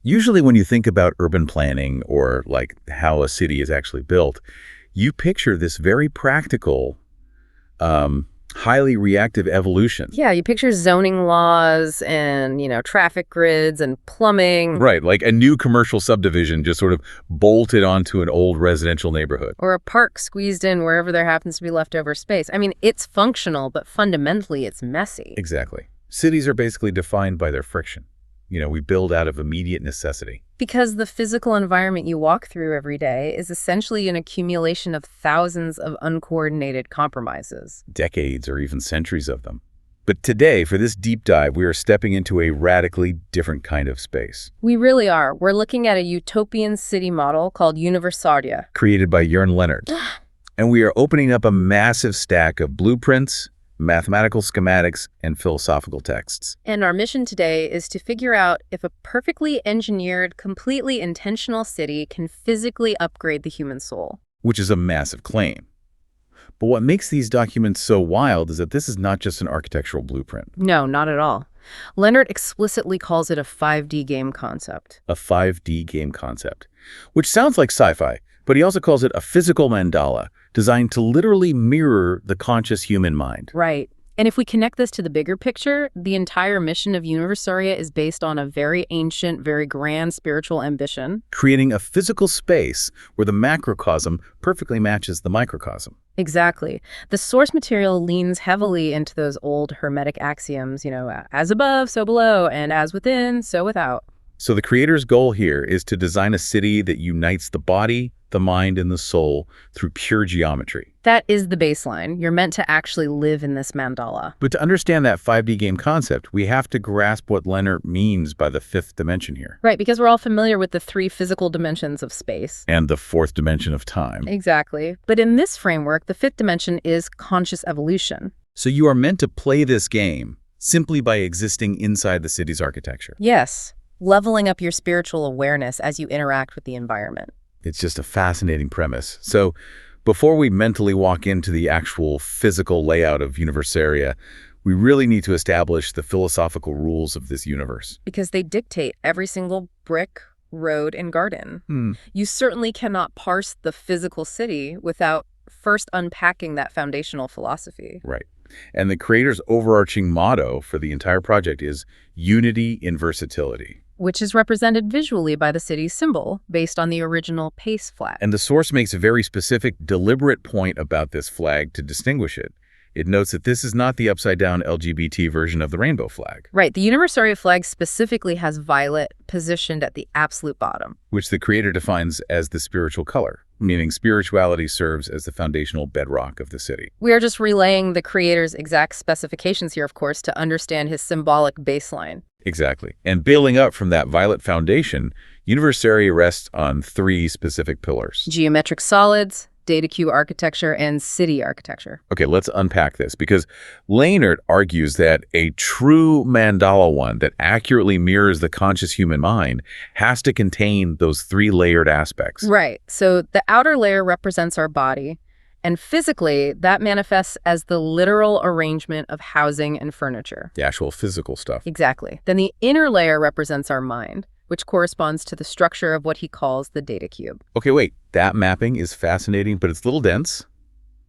Usually when you think about urban planning or like how a city is actually built, you picture this very practical, highly reactive evolution. Yeah, you picture zoning laws and, traffic grids and plumbing. Right, like a new commercial subdivision just sort of bolted onto an old residential neighborhood. Or a park squeezed in wherever there happens to be leftover space. I mean, it's functional, but fundamentally it's messy. Exactly. Cities are basically defined by their friction. We build out of immediate necessity. Because the physical environment you walk through every day is essentially an accumulation of thousands of uncoordinated compromises. Decades or even centuries of them. But today, for this deep dive, we are stepping into a radically different kind of space. We really are. We're looking at a utopian city model called Universaria. Created by Jörn Leonard. And we are opening up a massive stack of blueprints, mathematical schematics, and philosophical texts. And our mission today is to figure out if a perfectly engineered, completely intentional city can physically upgrade the human soul. Which is a massive claim. But what makes these documents so wild is that this is not just an architectural blueprint. No, not at all. Leonard explicitly calls it a 5D game concept. A 5D game concept, which sounds like sci-fi, but he also calls it a physical mandala, designed to literally mirror the conscious human mind. Right. And if we connect this to the bigger picture, the entire mission of Universaria is based on a very ancient, very grand spiritual ambition. Creating a physical space where the macrocosm perfectly matches the microcosm. Exactly. The source material leans heavily into those old Hermetic axioms, as above, so below, and as within, so without. So the creator's goal here is to design a city that unites the body, the mind, and the soul through pure geometry. That is the baseline. You're meant to actually live in this mandala. But to understand that 5D game concept, we have to grasp what Leonard means by the fifth dimension here. Right, because we're all familiar with the 3 physical dimensions of space. And the fourth dimension of time. Exactly. But in this framework, the 5th dimension is conscious evolution. So you are meant to play this game simply by existing inside the city's architecture. Yes, leveling up your spiritual awareness as you interact with the environment. It's just a fascinating premise. So before we mentally walk into the actual physical layout of Universaria, we really need to establish the philosophical rules of this universe. Because they dictate every single brick, road, and garden. You certainly cannot parse the physical city without first unpacking that foundational philosophy. Right. And the creator's overarching motto for the entire project is unity in versatility. Which is represented visually by the city's symbol, based on the original PACE flag. And the source makes a very specific, deliberate point about this flag to distinguish it. It notes that this is not the upside-down LGBT version of the rainbow flag. Right. The Universaria flag specifically has violet positioned at the absolute bottom. Which the creator defines as the spiritual color, meaning spirituality serves as the foundational bedrock of the city. We are just relaying the creator's exact specifications here, of course, to understand his symbolic baseline. Exactly. And building up from that violet foundation, Universaria rests on 3 specific pillars. Geometric solids, data cube architecture, and city architecture. Okay, let's unpack this, because Leonard argues that a true mandala one that accurately mirrors the conscious human mind has to contain those 3 layered aspects. Right. So the outer layer represents our body, and physically, that manifests as the literal arrangement of housing and furniture. The actual physical stuff. Exactly. Then the inner layer represents our mind, which corresponds to the structure of what he calls the data cube. Okay, wait. That mapping is fascinating, but it's a little dense.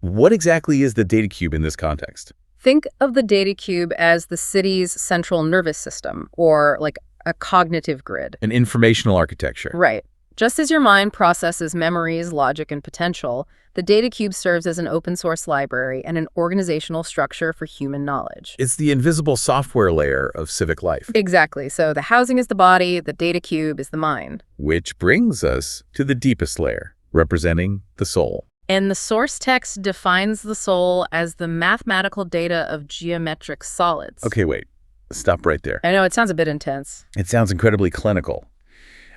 What exactly is the data cube in this context? Think of the data cube as the city's central nervous system, or like a cognitive grid. An informational architecture. Right. Just as your mind processes memories, logic, and potential, the data cube serves as an open source library and an organizational structure for human knowledge. It's the invisible software layer of civic life. Exactly. So the housing is the body, the data cube is the mind. Which brings us to the deepest layer, representing the soul. And the source text defines the soul as the mathematical data of geometric solids. Okay, wait. Stop right there. I know, it sounds a bit intense. It sounds incredibly clinical.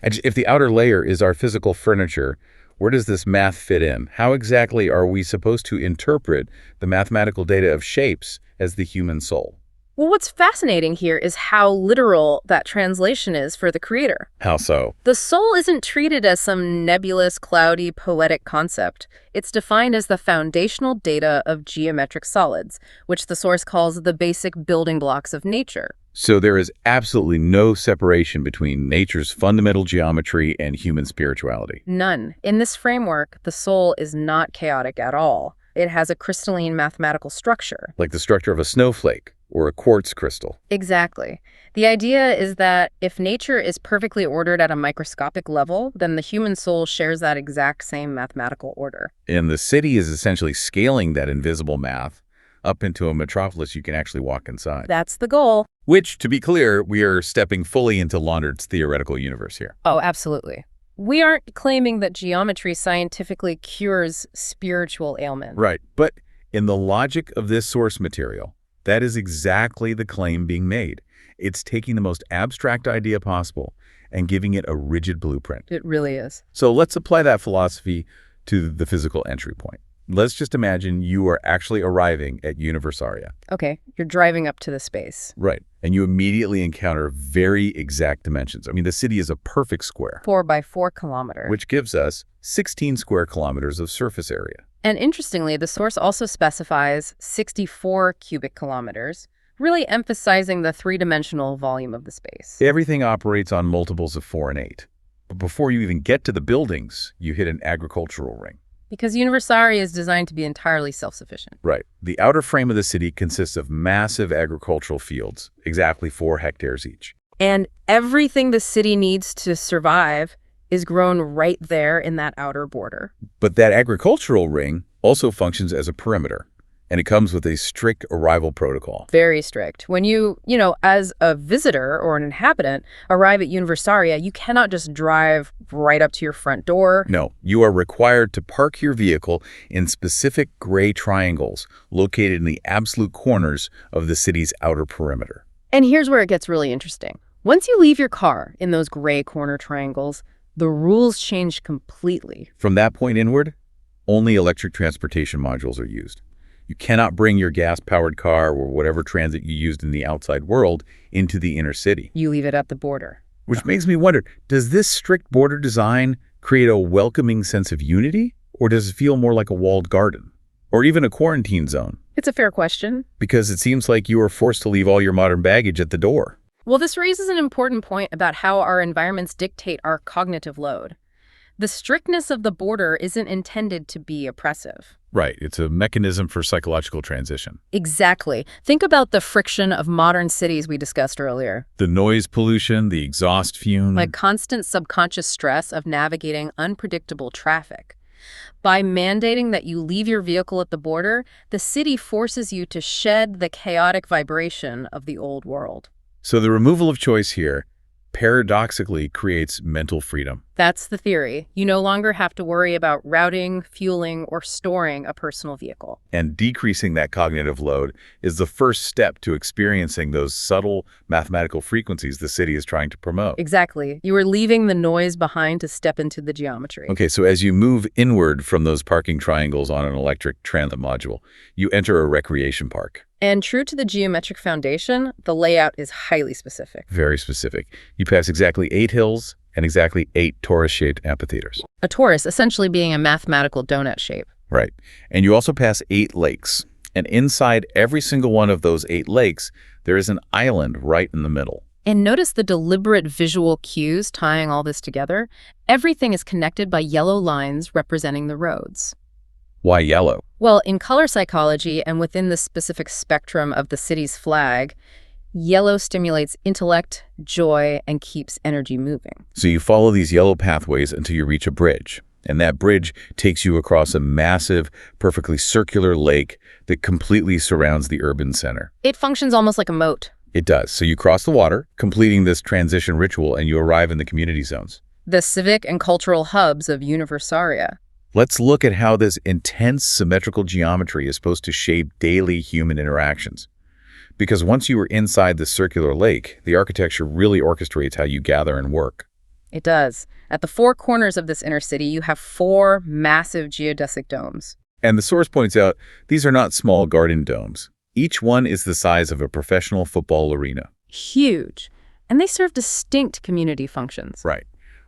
If the outer layer is our physical furniture, where does this math fit in? How exactly are we supposed to interpret the mathematical data of shapes as the human soul? Well, what's fascinating here is how literal that translation is for the creator. How so? The soul isn't treated as some nebulous, cloudy, poetic concept. It's defined as the foundational data of geometric solids, which the source calls the basic building blocks of nature. So there is absolutely no separation between nature's fundamental geometry and human spirituality. None. In this framework, the soul is not chaotic at all. It has a crystalline mathematical structure. Like the structure of a snowflake or a quartz crystal. Exactly. The idea is that if nature is perfectly ordered at a microscopic level, then the human soul shares that exact same mathematical order. And the city is essentially scaling that invisible math up into a metropolis you can actually walk inside. That's the goal. Which, to be clear, we are stepping fully into Laundert's theoretical universe here. Oh, absolutely. We aren't claiming that geometry scientifically cures spiritual ailments. Right. But in the logic of this source material, that is exactly the claim being made. It's taking the most abstract idea possible and giving it a rigid blueprint. It really is. So let's apply that philosophy to the physical entry point. Let's just imagine you are actually arriving at Universaria. Okay, you're driving up to the space. Right. And you immediately encounter very exact dimensions. I mean, the city is a perfect square. 4 by 4 kilometers. Which gives us 16 square kilometers of surface area. And interestingly, the source also specifies 64 cubic kilometers, really emphasizing the three-dimensional volume of the space. Everything operates on multiples of 4 and 8. But before you even get to the buildings, you hit an agricultural ring. Because Universaria is designed to be entirely self-sufficient. Right. The outer frame of the city consists of massive agricultural fields, exactly 4 hectares each. And everything the city needs to survive is grown right there in that outer border. But that agricultural ring also functions as a perimeter, and it comes with a strict arrival protocol. Very strict. When you as a visitor or an inhabitant, arrive at Universaria, you cannot just drive right up to your front door. No, you are required to park your vehicle in specific gray triangles located in the absolute corners of the city's outer perimeter. And here's where it gets really interesting. Once you leave your car in those gray corner triangles, the rules change completely. From that point inward, only electric transportation modules are used. You cannot bring your gas-powered car or whatever transit you used in the outside world into the inner city. You leave it at the border. Which makes me wonder, does this strict border design create a welcoming sense of unity? Or does it feel more like a walled garden? Or even a quarantine zone? It's a fair question. Because it seems like you are forced to leave all your modern baggage at the door. Well, this raises an important point about how our environments dictate our cognitive load. The strictness of the border isn't intended to be oppressive. Right. It's a mechanism for psychological transition. Exactly. Think about the friction of modern cities we discussed earlier. The noise pollution, the exhaust fume. Like constant subconscious stress of navigating unpredictable traffic. By mandating that you leave your vehicle at the border, the city forces you to shed the chaotic vibration of the old world. So the removal of choice here paradoxically creates mental freedom. That's the theory. You no longer have to worry about routing, fueling, or storing a personal vehicle. And decreasing that cognitive load is the first step to experiencing those subtle mathematical frequencies the city is trying to promote. Exactly. You are leaving the noise behind to step into the geometry. Okay, so as you move inward from those parking triangles on an electric transit module, you enter a recreation park. And true to the geometric foundation, the layout is highly specific. Very specific. You pass exactly 8 hills and exactly 8 torus-shaped amphitheaters. A torus essentially being a mathematical donut shape. Right. And you also pass 8 lakes. And inside every single one of those 8 lakes, there is an island right in the middle. And notice the deliberate visual cues tying all this together. Everything is connected by yellow lines representing the roads. Why yellow? Well, in color psychology and within the specific spectrum of the city's flag, yellow stimulates intellect, joy, and keeps energy moving. So you follow these yellow pathways until you reach a bridge. And that bridge takes you across a massive, perfectly circular lake that completely surrounds the urban center. It functions almost like a moat. It does. So you cross the water, completing this transition ritual, and you arrive in the community zones. The civic and cultural hubs of Universaria. Let's look at how this intense symmetrical geometry is supposed to shape daily human interactions. Because once you are inside the circular lake, the architecture really orchestrates how you gather and work. It does. At the 4 corners of this inner city, you have 4 massive geodesic domes. And the source points out, these are not small garden domes. Each one is the size of a professional football arena. Huge. And they serve distinct community functions. Right.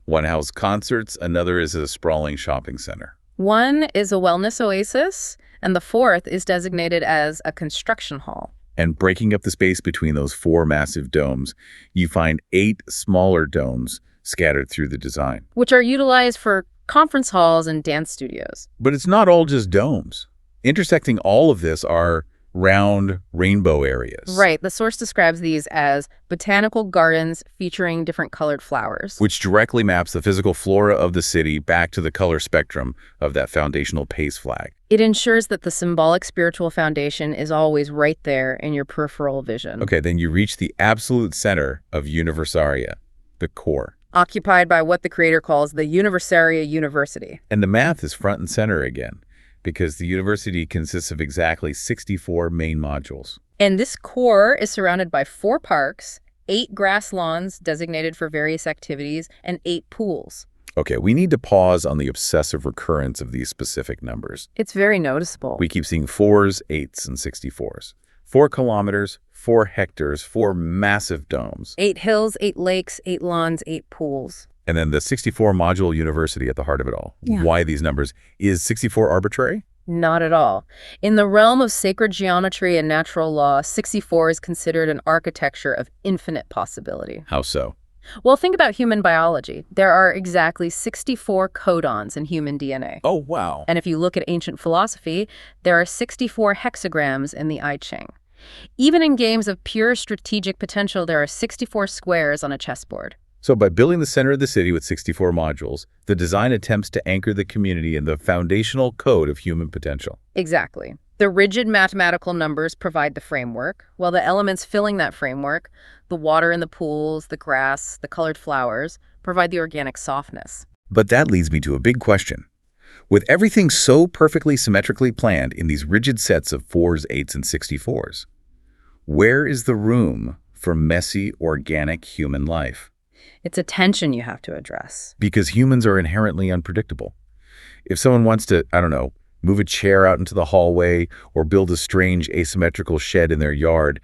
One houses concerts, another is a sprawling shopping center. One is a wellness oasis, and the 4th is designated as a construction hall. And breaking up the space between those 4 massive domes, you find 8 smaller domes scattered through the design. Which are utilized for conference halls and dance studios. But it's not all just domes. Intersecting all of this are round rainbow areas. Right. The source describes these as botanical gardens featuring different colored flowers. Which directly maps the physical flora of the city back to the color spectrum of that foundational PACE flag. It ensures that the symbolic spiritual foundation is always right there in your peripheral vision. Okay, then you reach the absolute center of Universaria, the core. Occupied by what the creator calls the Universaria University. And the math is front and center again, because the university consists of exactly 64 main modules. And this core is surrounded by 4 parks, 8 grass lawns designated for various activities, and 8 pools. Okay, we need to pause on the obsessive recurrence of these specific numbers. It's very noticeable. We keep seeing 4s, 8s, and 64s. 4 kilometers, 4 hectares, 4 massive domes. 8 hills, 8 lakes, 8 lawns, 8 pools. And then the 64-module university at the heart of it all. Yeah. Why these numbers? Is 64 arbitrary? Not at all. In the realm of sacred geometry and natural law, 64 is considered an architecture of infinite possibility. How so? Well, think about human biology. There are exactly 64 codons in human DNA. Oh, wow. And if you look at ancient philosophy, there are 64 hexagrams in the I Ching. Even in games of pure strategic potential, there are 64 squares on a chessboard. So by building the center of the city with 64 modules, the design attempts to anchor the community in the foundational code of human potential. Exactly. The rigid mathematical numbers provide the framework, while the elements filling that framework, the water in the pools, the grass, the colored flowers, provide the organic softness. But that leads me to a big question. With everything so perfectly symmetrically planned in these rigid sets of 4s, 8s, and 64s, where is the room for messy, organic human life? It's a tension you have to address. Because humans are inherently unpredictable. If someone wants to, I don't know, move a chair out into the hallway or build a strange asymmetrical shed in their yard,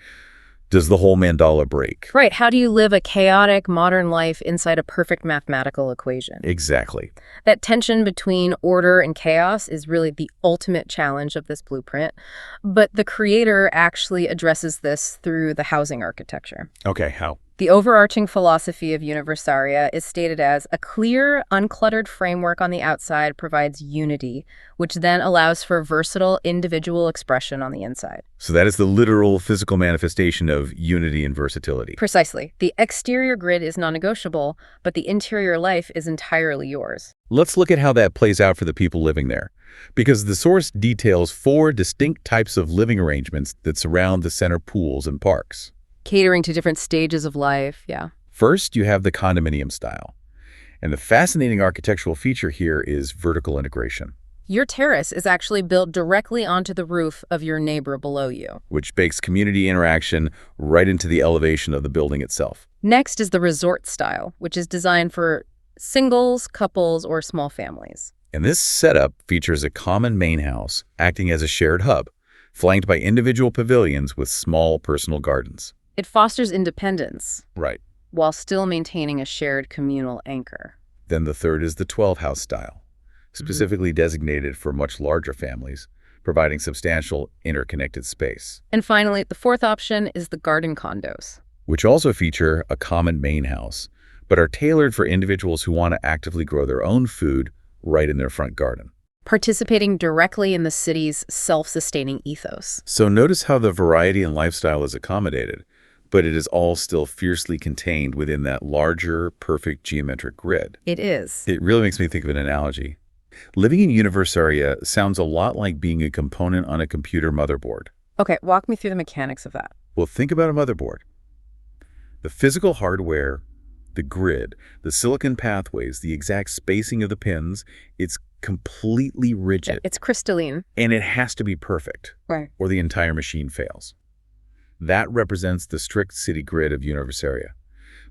does the whole mandala break? Right. How do you live a chaotic modern life inside a perfect mathematical equation? Exactly. That tension between order and chaos is really the ultimate challenge of this blueprint. But the creator actually addresses this through the housing architecture. Okay, how? The overarching philosophy of Universaria is stated as a clear, uncluttered framework on the outside provides unity, which then allows for versatile individual expression on the inside. So that is the literal physical manifestation of unity and versatility. Precisely. The exterior grid is non-negotiable, but the interior life is entirely yours. Let's look at how that plays out for the people living there. Because the source details 4 distinct types of living arrangements that surround the center pools and parks. Catering to different stages of life, yeah. First, you have the condominium style. And the fascinating architectural feature here is vertical integration, Your terrace is actually built directly onto the roof of your neighbor below you. which bakes community interaction right into the elevation of the building itself. Next is the resort style, which is designed for singles, couples, or small families. And this setup features a common main house acting as a shared hub, flanked by individual pavilions with small personal gardens. It fosters independence Right. while still maintaining a shared communal anchor. Then the third is the 12-house style, specifically designated for much larger families, providing substantial interconnected space, And finally, the fourth option is the garden condos. which also feature a common main house, but are tailored for individuals who want to actively grow their own food right in their front garden. Participating directly in the city's self-sustaining ethos. So notice how the variety in lifestyle is accommodated, but it is all still fiercely contained within that larger, perfect geometric grid. It is. It really makes me think of an analogy. Living in Universaria sounds a lot like being a component on a computer motherboard. Okay, walk me through the mechanics of that. Well, think about a motherboard. The physical hardware, the grid, the silicon pathways, the exact spacing of the pins, it's completely rigid. It's crystalline. And it has to be perfect, Right. or the entire machine fails. That represents the strict city grid of Universaria.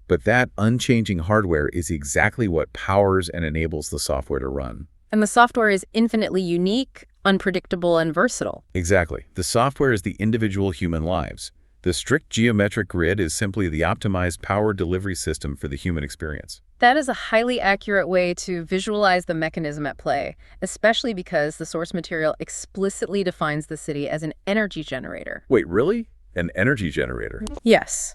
But that unchanging hardware is exactly what powers and enables the software to run. And the software is infinitely unique, unpredictable, and versatile. Exactly. The software is the individual human lives. The strict geometric grid is simply the optimized power delivery system for the human experience. That is a highly accurate way to visualize the mechanism at play, especially because the source material explicitly defines the city as an energy generator. Wait, really? An energy generator. Yes.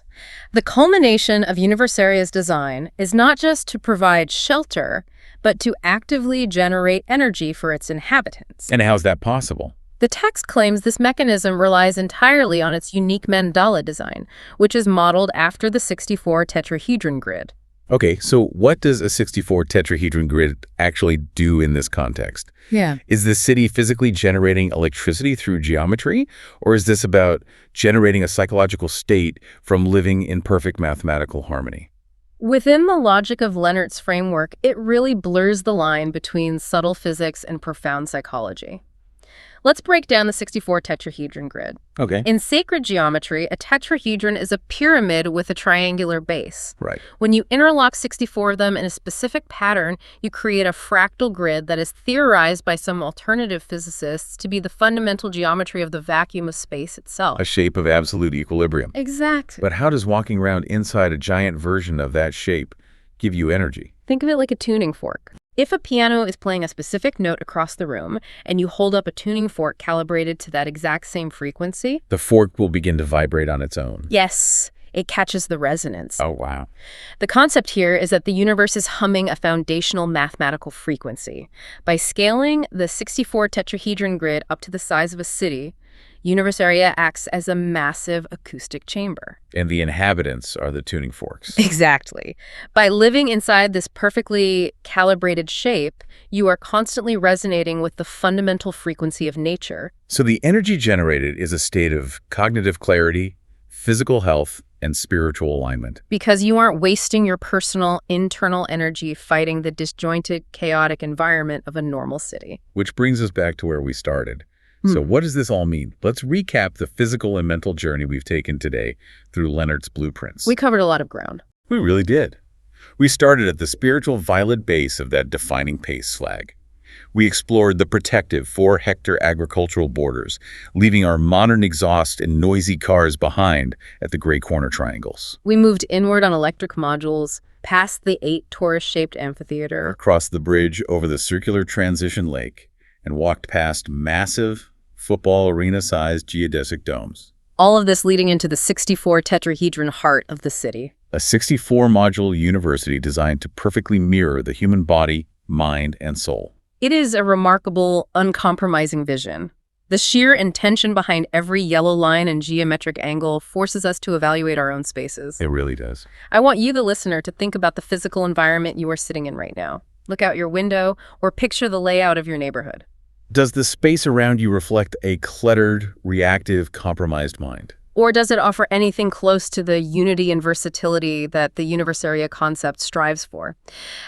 The culmination of Universaria's design is not just to provide shelter, but to actively generate energy for its inhabitants. And how's that possible? The text claims this mechanism relies entirely on its unique mandala design, which is modeled after the 64 tetrahedron grid. Okay, so what does a 64 tetrahedron grid actually do in this context? Yeah. Is the city physically generating electricity through geometry, or is this about generating a psychological state from living in perfect mathematical harmony? Within the logic of Leonard's framework, it really blurs the line between subtle physics and profound psychology. Let's break down the 64 tetrahedron grid. Okay. In sacred geometry, a tetrahedron is a pyramid with a triangular base. Right. When you interlock 64 of them in a specific pattern, you create a fractal grid that is theorized by some alternative physicists to be the fundamental geometry of the vacuum of space itself. A shape of absolute equilibrium. Exactly. But how does walking around inside a giant version of that shape give you energy? Think of it like a tuning fork. If a piano is playing a specific note across the room and you hold up a tuning fork calibrated to that exact same frequency, The fork will begin to vibrate on its own. yes, it catches the resonance. Oh, wow. The concept here is that the universe is humming a foundational mathematical frequency. By scaling the 64 tetrahedron grid up to the size of a city, Universaria acts as a massive acoustic chamber. And the inhabitants are the tuning forks. Exactly. By living inside this perfectly calibrated shape, you are constantly resonating with the fundamental frequency of nature. So the energy generated is a state of cognitive clarity, physical health, and spiritual alignment. Because you aren't wasting your personal, internal energy fighting the disjointed, chaotic environment of a normal city. Which brings us back to where we started. So what does this all mean? Let's recap the physical and mental journey we've taken today through Leonard's blueprints. We covered a lot of ground. We really did. We started at the spiritual violet base of that defining pace flag. We explored the protective 4-hectare agricultural borders, leaving our modern exhaust and noisy cars behind at the gray corner triangles. We moved inward on electric modules, past the 8 torus-shaped amphitheater. Across the bridge over the circular transition lake, and walked past massive, football arena-sized geodesic domes. All of this leading into the 64 tetrahedron heart of the city. A 64-module university designed to perfectly mirror the human body, mind, and soul. It is a remarkable, uncompromising vision. The sheer intention behind every yellow line and geometric angle forces us to evaluate our own spaces. It really does. I want you, the listener, to think about the physical environment you are sitting in right now. Look out your window or picture the layout of your neighborhood. Does the space around you reflect a cluttered, reactive, compromised mind? Or does it offer anything close to the unity and versatility that the Universaria concept strives for?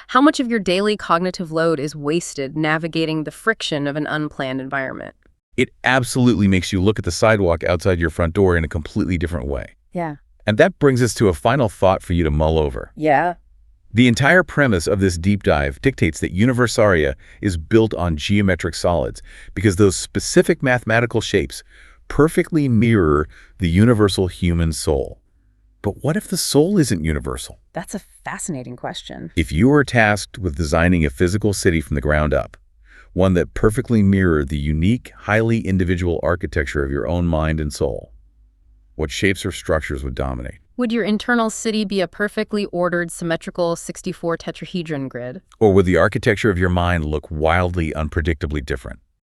How much of your daily cognitive load is wasted navigating the friction of an unplanned environment? It absolutely makes you look at the sidewalk outside your front door in a completely different way. Yeah. And that brings us to a final thought for you to mull over. Yeah. The entire premise of this deep dive dictates that Universaria is built on geometric solids because those specific mathematical shapes perfectly mirror the universal human soul. But what if the soul isn't universal? That's a fascinating question. If you were tasked with designing a physical city from the ground up, one that perfectly mirrored the unique, highly individual architecture of your own mind and soul, what shapes or structures would dominate? Would your internal city be a perfectly ordered, symmetrical 64 tetrahedron grid? Or would the architecture of your mind look wildly, unpredictably different?